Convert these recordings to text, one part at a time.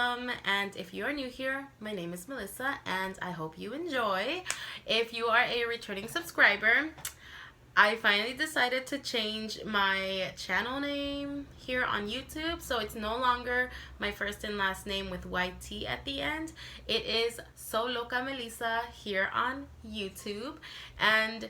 welcome. And if you are new here, my name is Melissa and I hope you enjoy. If you are a returning subscriber, I finally decided to change my channel name here on YouTube, so it's no longer my first and last name with YT at the end. It is So Loca Melissa here on YouTube, and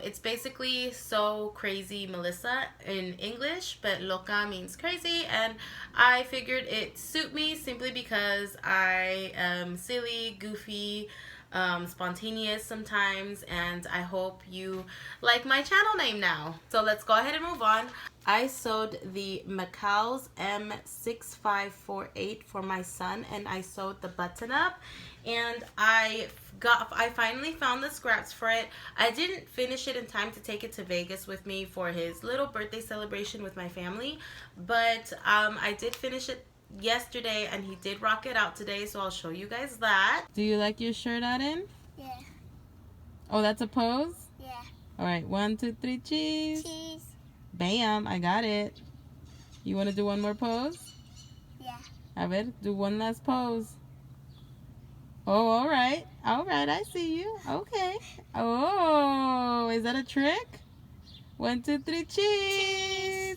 it's basically So Crazy Melissa in English, but loca means crazy, and I figured it suit me simply because I am silly, goofy, spontaneous sometimes, and I hope you like my channel name now. So let's go ahead and move on. I sewed the McCalls's M6548 for my son, and I sewed the button up, and I finally found the scraps for it. I didn't finish it in time to take it to Vegas with me for his little birthday celebration with my family, but I did finish it yesterday and he did rock it out today, so I'll show you guys that. Do you like your shirt, Aden? Yeah. Oh, that's a pose? Yeah. All right, 1, 2, 3, cheese. Cheese. Bam, I got it. You want to do one more pose? Yeah. A ver, do one last pose. Oh, all right, I see you. Okay. Oh, is that a trick? 1, 2, 3, cheese.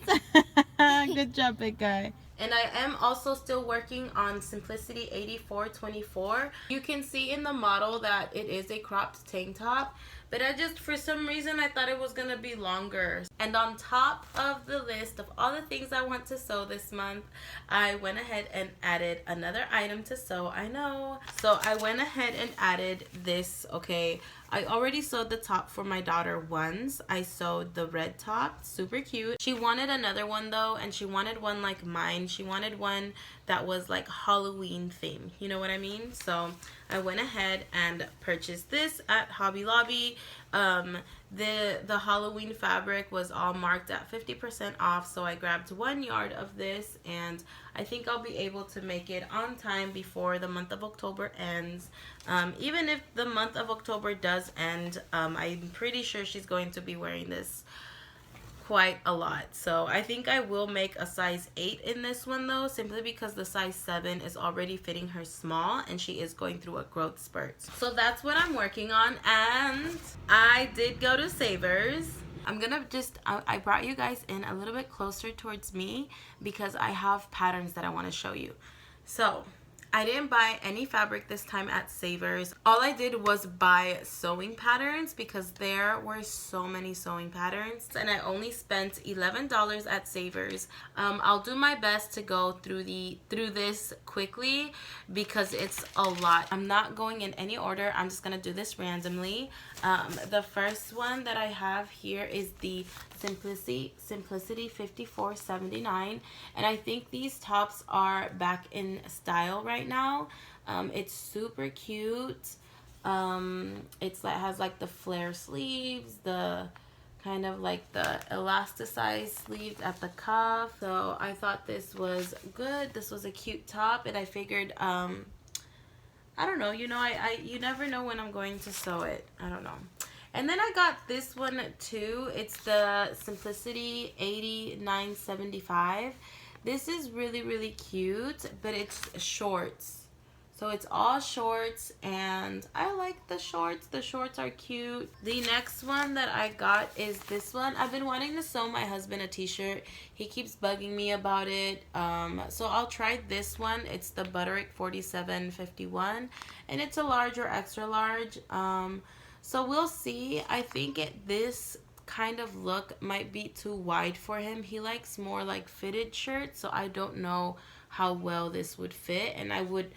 Good job, big guy. And I am also still working on Simplicity 8424. You can see in the model that it is a cropped tank top, but for some reason, I thought it was gonna be longer. And on top of the list of all the things I want to sew this month, I went ahead and added another item to sew. I know. So I went ahead and added this, okay. I already sewed the top for my daughter once. I sewed the red top, super cute. She wanted another one though, and she wanted one like mine. She wanted one that was like Halloween theme, you know what I mean? So I went ahead and purchased this at Hobby Lobby. The Halloween fabric was all marked at 50% off, so I grabbed 1 yard of this, and I think I'll be able to make it on time before the month of October ends. Even if the month of October does end, I'm pretty sure she's going to be wearing this quite a lot. So I think I will make a size 8 in this one though, simply because the size 7 is already fitting her small and she is going through a growth spurt. So that's what I'm working on, and I did go to Savers. I'm gonna I brought you guys in a little bit closer towards me because I have patterns that I want to show you. So I didn't buy any fabric this time at Savers. All I did was buy sewing patterns because there were so many sewing patterns, and I only spent $11 at Savers. I'll do my best to go through this quickly because it's a lot. I'm not going in any order. I'm just gonna do this randomly. The first one that I have here is the Simplicity 5479, and I think these tops are back in style right now. It's super cute. It has like the flare sleeves, the kind of like the elasticized sleeves at the cuff. So I thought this was good. This was a cute top, and I figured I don't know, you know, you never know when I'm going to sew it. I don't know. And then I got this one too. It's the Simplicity 8975. This is really, really cute, but it's shorts. So it's all shorts, and I like the shorts. The shorts are cute. The next one that I got is this one. I've been wanting to sew my husband a t-shirt. He keeps bugging me about it. So I'll try this one. It's the Butterick 4751, and it's a large or extra large. So we'll see. I think this kind of look might be too wide for him. He likes more like fitted shirts, so I don't know how well this would fit, and I would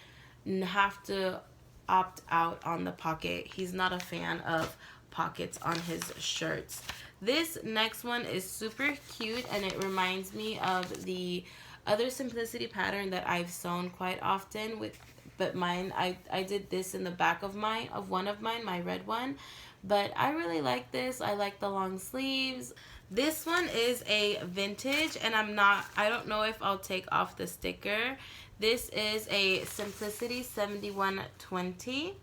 have to opt out on the pocket. He's not a fan of pockets on his shirts. This next one is super cute, and it reminds me of the other Simplicity pattern that I've sewn quite often with. But mine, I did this in the back of one of mine, my red one. But I really like this. I like the long sleeves. This one is a vintage, and I don't know if I'll take off the sticker. This is a Simplicity 7120.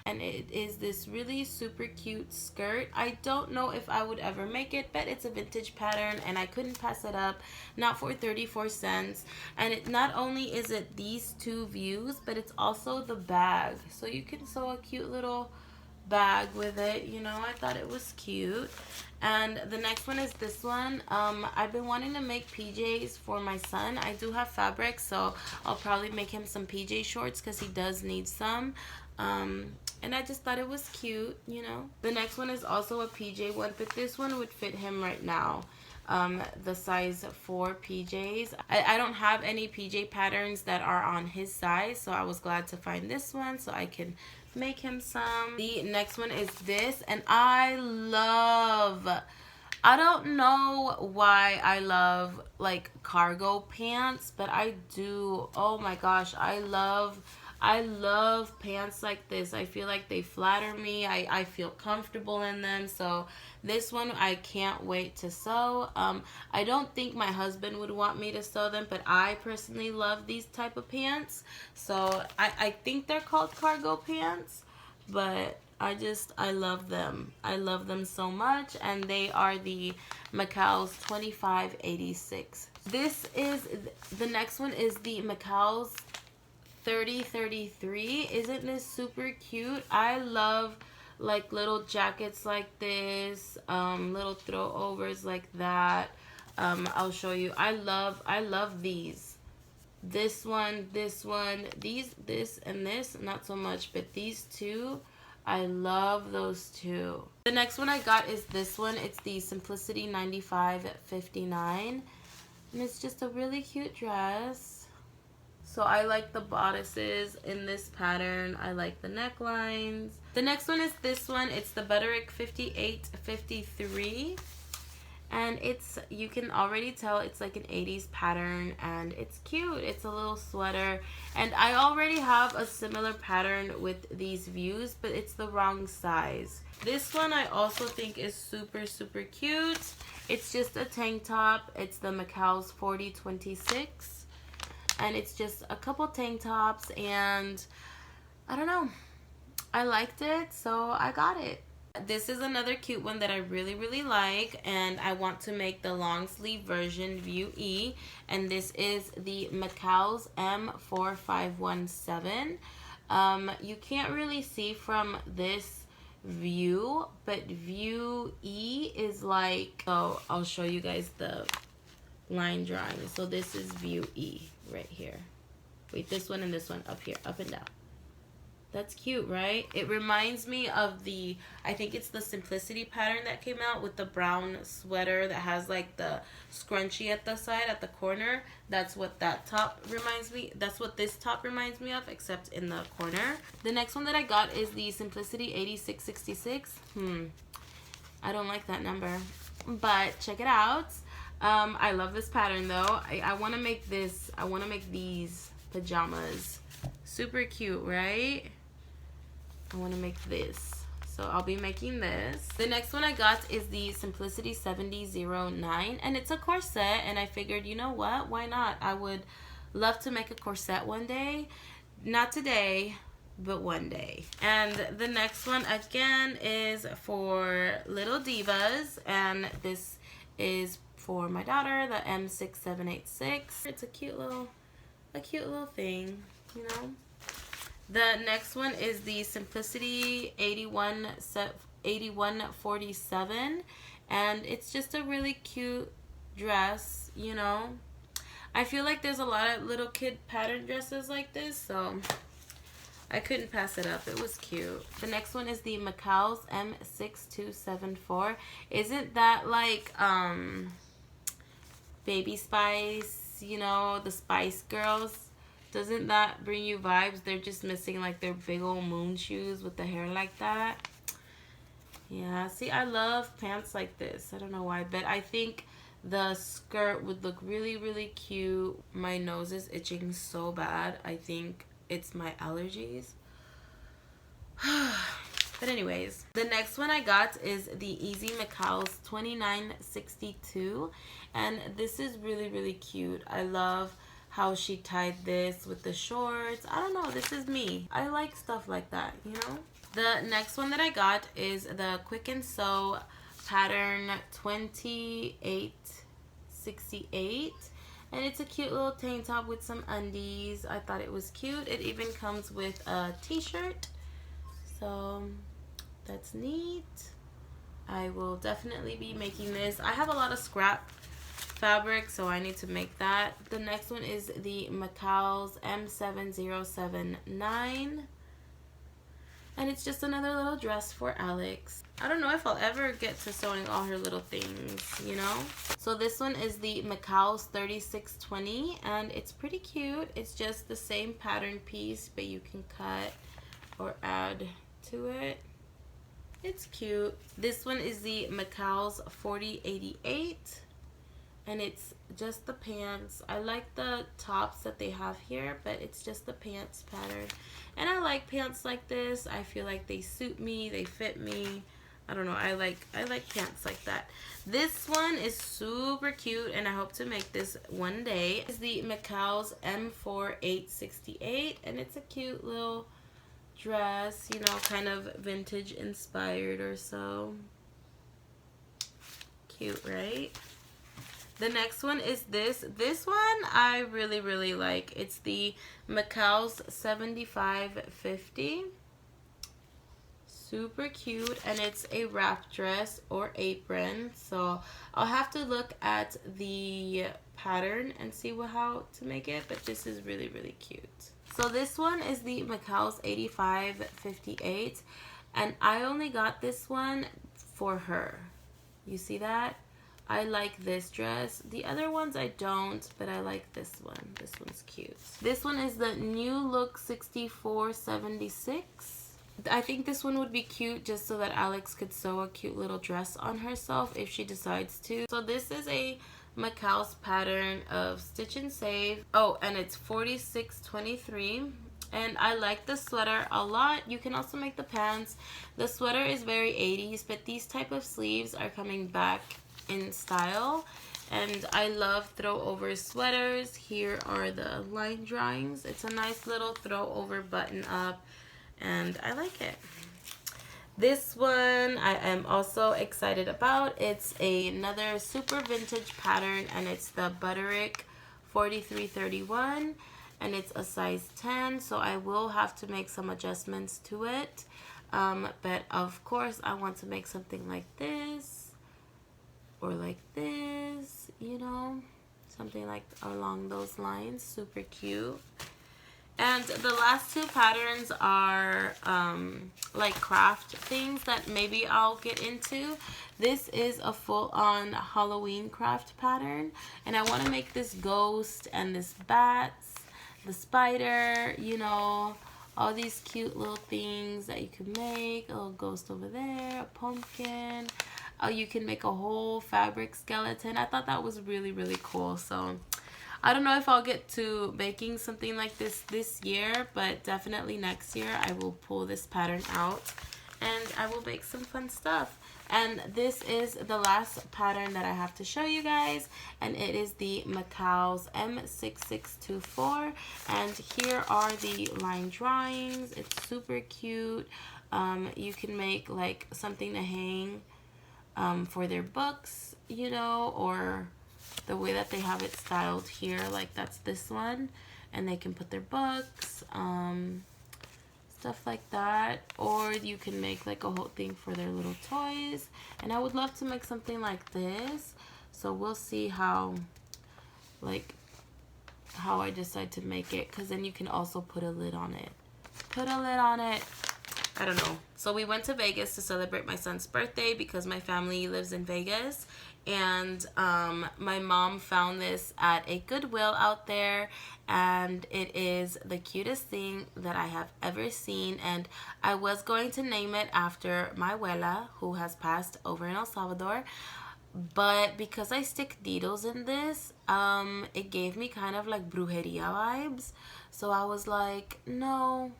And it is this really super cute skirt. I don't know if I would ever make it, but it's a vintage pattern and I couldn't pass it up, not for 34 cents. And it not only is it these two views, but it's also the bag. So you can sew a cute little bag with it, you know. I thought it was cute. And the next one is this one. I've been wanting to make PJs for my son. I do have fabric, so I'll probably make him some PJ shorts because he does need some. And I just thought it was cute, you know. The next one is also a PJ one, but this one would fit him right now. The size 4 PJs. I don't have any PJ patterns that are on his size, so I was glad to find this one so I can make him some. The next one is this, and I don't know why I love like cargo pants, but I do. Oh my gosh, I love pants like this. I feel like they flatter me. I feel comfortable in them. So this one I can't wait to sew. I don't think my husband would want me to sew them, but I personally love these type of pants. So I think they're called cargo pants, but I love them. I love them so much, and they are the McCalls's 2586. The next one is the McCalls's 3033. Isn't this super cute? I love like little jackets like this, little throwovers like that. I'll show you. I love these. This one, this, and this, not so much, but these two, I love those two. The next one I got is this one. It's the Simplicity 9559, and it's just a really cute dress. So I like the bodices in this pattern. I like the necklines. The next one is this one. It's the Butterick 5853. And you can already tell it's like an 80s pattern, and it's cute. It's a little sweater. And I already have a similar pattern with these views, but it's the wrong size. This one I also think is super, super cute. It's just a tank top. It's the McCalls's 4026. And it's just a couple tank tops, and I don't know, I liked it, so I got it. This is another cute one that I really, really like, and I want to make the long sleeve version view E, and this is the McCalls's M4517. You can't really see from this view, but view E is like, oh, I'll show you guys the line drawing. So this is view E right here. Wait, this one and this one up here, up and down. That's cute, right? It reminds me of the, I think it's the Simplicity pattern that came out with the brown sweater that has like the scrunchie at the side, at the corner. That's what that top reminds me. That's what this top reminds me of, except in the corner. The next one that I got is the Simplicity 8666. I don't like that number, but check it out. I love this pattern though. I want to make this. I want to make these pajamas. Super cute, right? I want to make this. So I'll be making this. The next one I got is the Simplicity 7009, and it's a corset, and I figured, you know what? Why not? I would love to make a corset one day. Not today, but one day. And the next one again is for Little Divas, and this is for my daughter, the M6786. It's a cute little thing, you know. The next one is the Simplicity 8147, and it's just a really cute dress, you know. I feel like there's a lot of little kid pattern dresses like this, so I couldn't pass it up. It was cute. The next one is the McCalls's M6274. Isn't that like Baby Spice, you know, the Spice Girls? Doesn't that bring you vibes? They're just missing like their big old moon shoes with the hair like that. Yeah, see, I love pants like this. I don't know why, but I think the skirt would look really, really cute. My nose is itching so bad. I think it's my allergies. But anyways, the next one I got is the Easy McCalls's 2962, and this is really, really cute. I love how she tied this with the shorts. I don't know, this is me. I like stuff like that, you know. The next one that I got is the Quick and Sew pattern 2868, and it's a cute little tank top with some undies. I thought it was cute. It even comes with a t-shirt, so that's neat. I will definitely be making this. I have a lot of scrap fabric, so I need to make that. The next one is the McCalls's M7079, and it's just another little dress for Alex. I don't know if I'll ever get to sewing all her little things, you know? So this one is the McCalls's 3620, and it's pretty cute. It's just the same pattern piece, but you can cut or add to it. It's cute. This one is the McCalls's 4088, and it's just the pants. I like the tops that they have here, but it's just the pants pattern. And I like pants like this. I feel like they suit me, they fit me. I don't know, I like pants like that. This one is super cute, and I hope to make this one day. It's the McCalls's M4868, and it's a cute little dress, you know, kind of vintage inspired or so. Cute, right? The next one is this. This one I really like. It's the McCalls's 7550. Super cute, and it's a wrap dress or apron. So I'll have to look at the pattern and see how to make it, but this is really cute. So this one is the McCalls's 8558, and I only got this one for her. You see that? I like this dress. The other ones I don't, but I like this one. This one's cute. This one is the New Look 6476. I think this one would be cute just so that Alex could sew a cute little dress on herself if she decides to. So this is a McCalls's pattern of Stitch and Save. Oh, and it's 4623. And I like the sweater a lot. You can also make the pants. The sweater is very 80s, but these type of sleeves are coming back in style, and I love throw over sweaters. Here are the line drawings. It's a nice little throw over button up, and I like it. This one I am also excited about. It's another super vintage pattern, and it's the Butterick 4331, and it's a size 10, so I will have to make some adjustments to it, but of course I want to make something like this or like this, you know, something like along those lines. Super cute. And the last two patterns are like craft things that maybe I'll get into. This is a full-on Halloween craft pattern, and I want to make this ghost and this bats, the spider, you know, all these cute little things that you can make. A little ghost over there, a pumpkin. Oh, you can make a whole fabric skeleton. I thought that was really cool. So I don't know if I'll get to making something like this year, but definitely next year I will pull this pattern out and I will make some fun stuff. And this is the last pattern that I have to show you guys, and it is the McCalls's M6624, and here are the line drawings. It's super cute. You can make like something to hang for their books, you know, or the way that they have it styled here, like that's this one, and they can put their books, stuff like that, or you can make like a whole thing for their little toys. And I would love to make something like this, so we'll see how I decide to make it, because then you can also put a lid on it. I don't know. So we went to Vegas to celebrate my son's birthday because my family lives in Vegas, and my mom found this at a Goodwill out there, and it is the cutest thing that I have ever seen. And I was going to name it after my abuela, who has passed over in El Salvador, but because I stick needles in this, it gave me kind of like brujeria vibes. So I was like, no,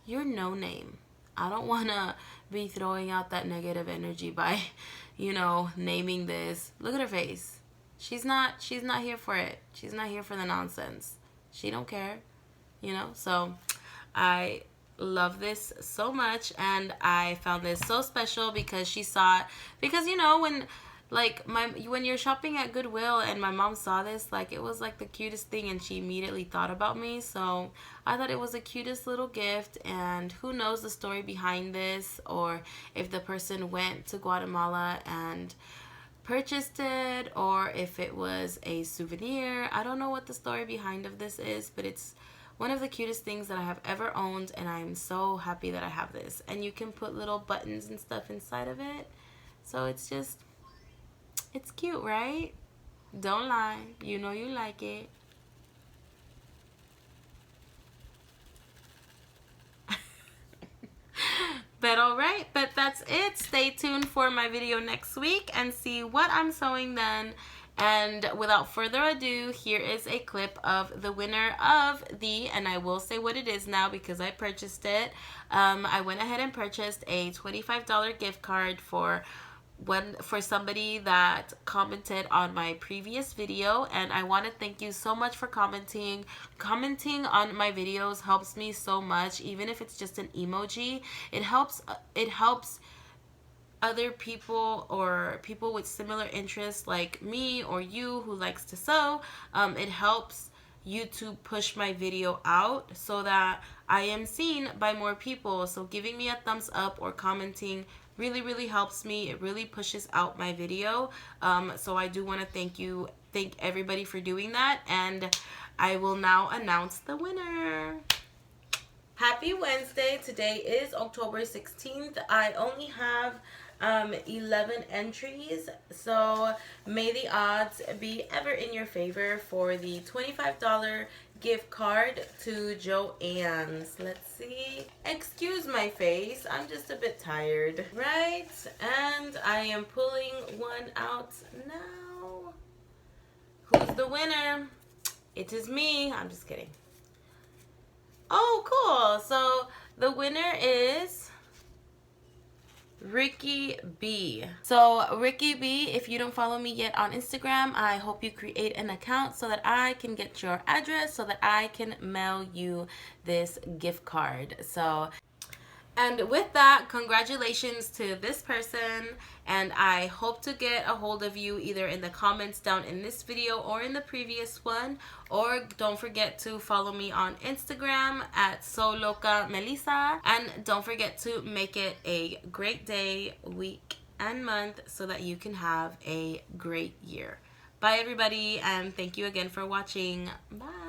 you're no name. I don't want to be throwing out that negative energy by, you know, naming this. Look at her face. She's not here for it. She's not here for the nonsense. She don't care, you know. So I love this so much, and I found this so special because she saw it. Because you know, when you're shopping at Goodwill and my mom saw this, like, it was like the cutest thing, and she immediately thought about me. So I thought it was the cutest little gift, and who knows the story behind this, or if the person went to Guatemala and purchased it, or if it was a souvenir. I don't know what the story behind of this is, but it's one of the cutest things that I have ever owned, and I'm so happy that I have this. And you can put little buttons and stuff inside of it, so it's just, it's cute, right? Don't lie, you know you like it. But alright, but that's it. Stay tuned for my video next week and see what I'm sewing then. And without further ado, here is a clip of the winner of and I will say what it is now because I purchased it. I went ahead and purchased a $25 gift card for somebody that commented on my previous video, and I want to thank you so much for commenting on my videos. Helps me so much. Even if it's just an emoji, it helps other people, or people with similar interests like me or you who likes to sew. It helps YouTube push my video out so that I am seen by more people. So giving me a thumbs up or commenting really helps me. It really pushes out my video. So I do want to thank everybody for doing that, and I will now announce the winner. Happy Wednesday. Today is October 16th. I only have 11 entries, so may the odds be ever in your favor for the $25 gift card to Joann's. Let's see. Excuse my face, I'm just a bit tired. Right, and I am pulling one out now. Who's the winner? It is me. I'm just kidding. Oh, cool. So the winner is Ricky B. So Ricky B, if you don't follow me yet on Instagram, I hope you create an account so that I can get your address so that I can mail you this gift card. So, and with that, congratulations to this person, and I hope to get a hold of you either in the comments down in this video or in the previous one. Or don't forget to follow me on Instagram at SewLocaMelissa, and don't forget to make it a great day, week, and month so that you can have a great year. Bye everybody, and thank you again for watching. Bye.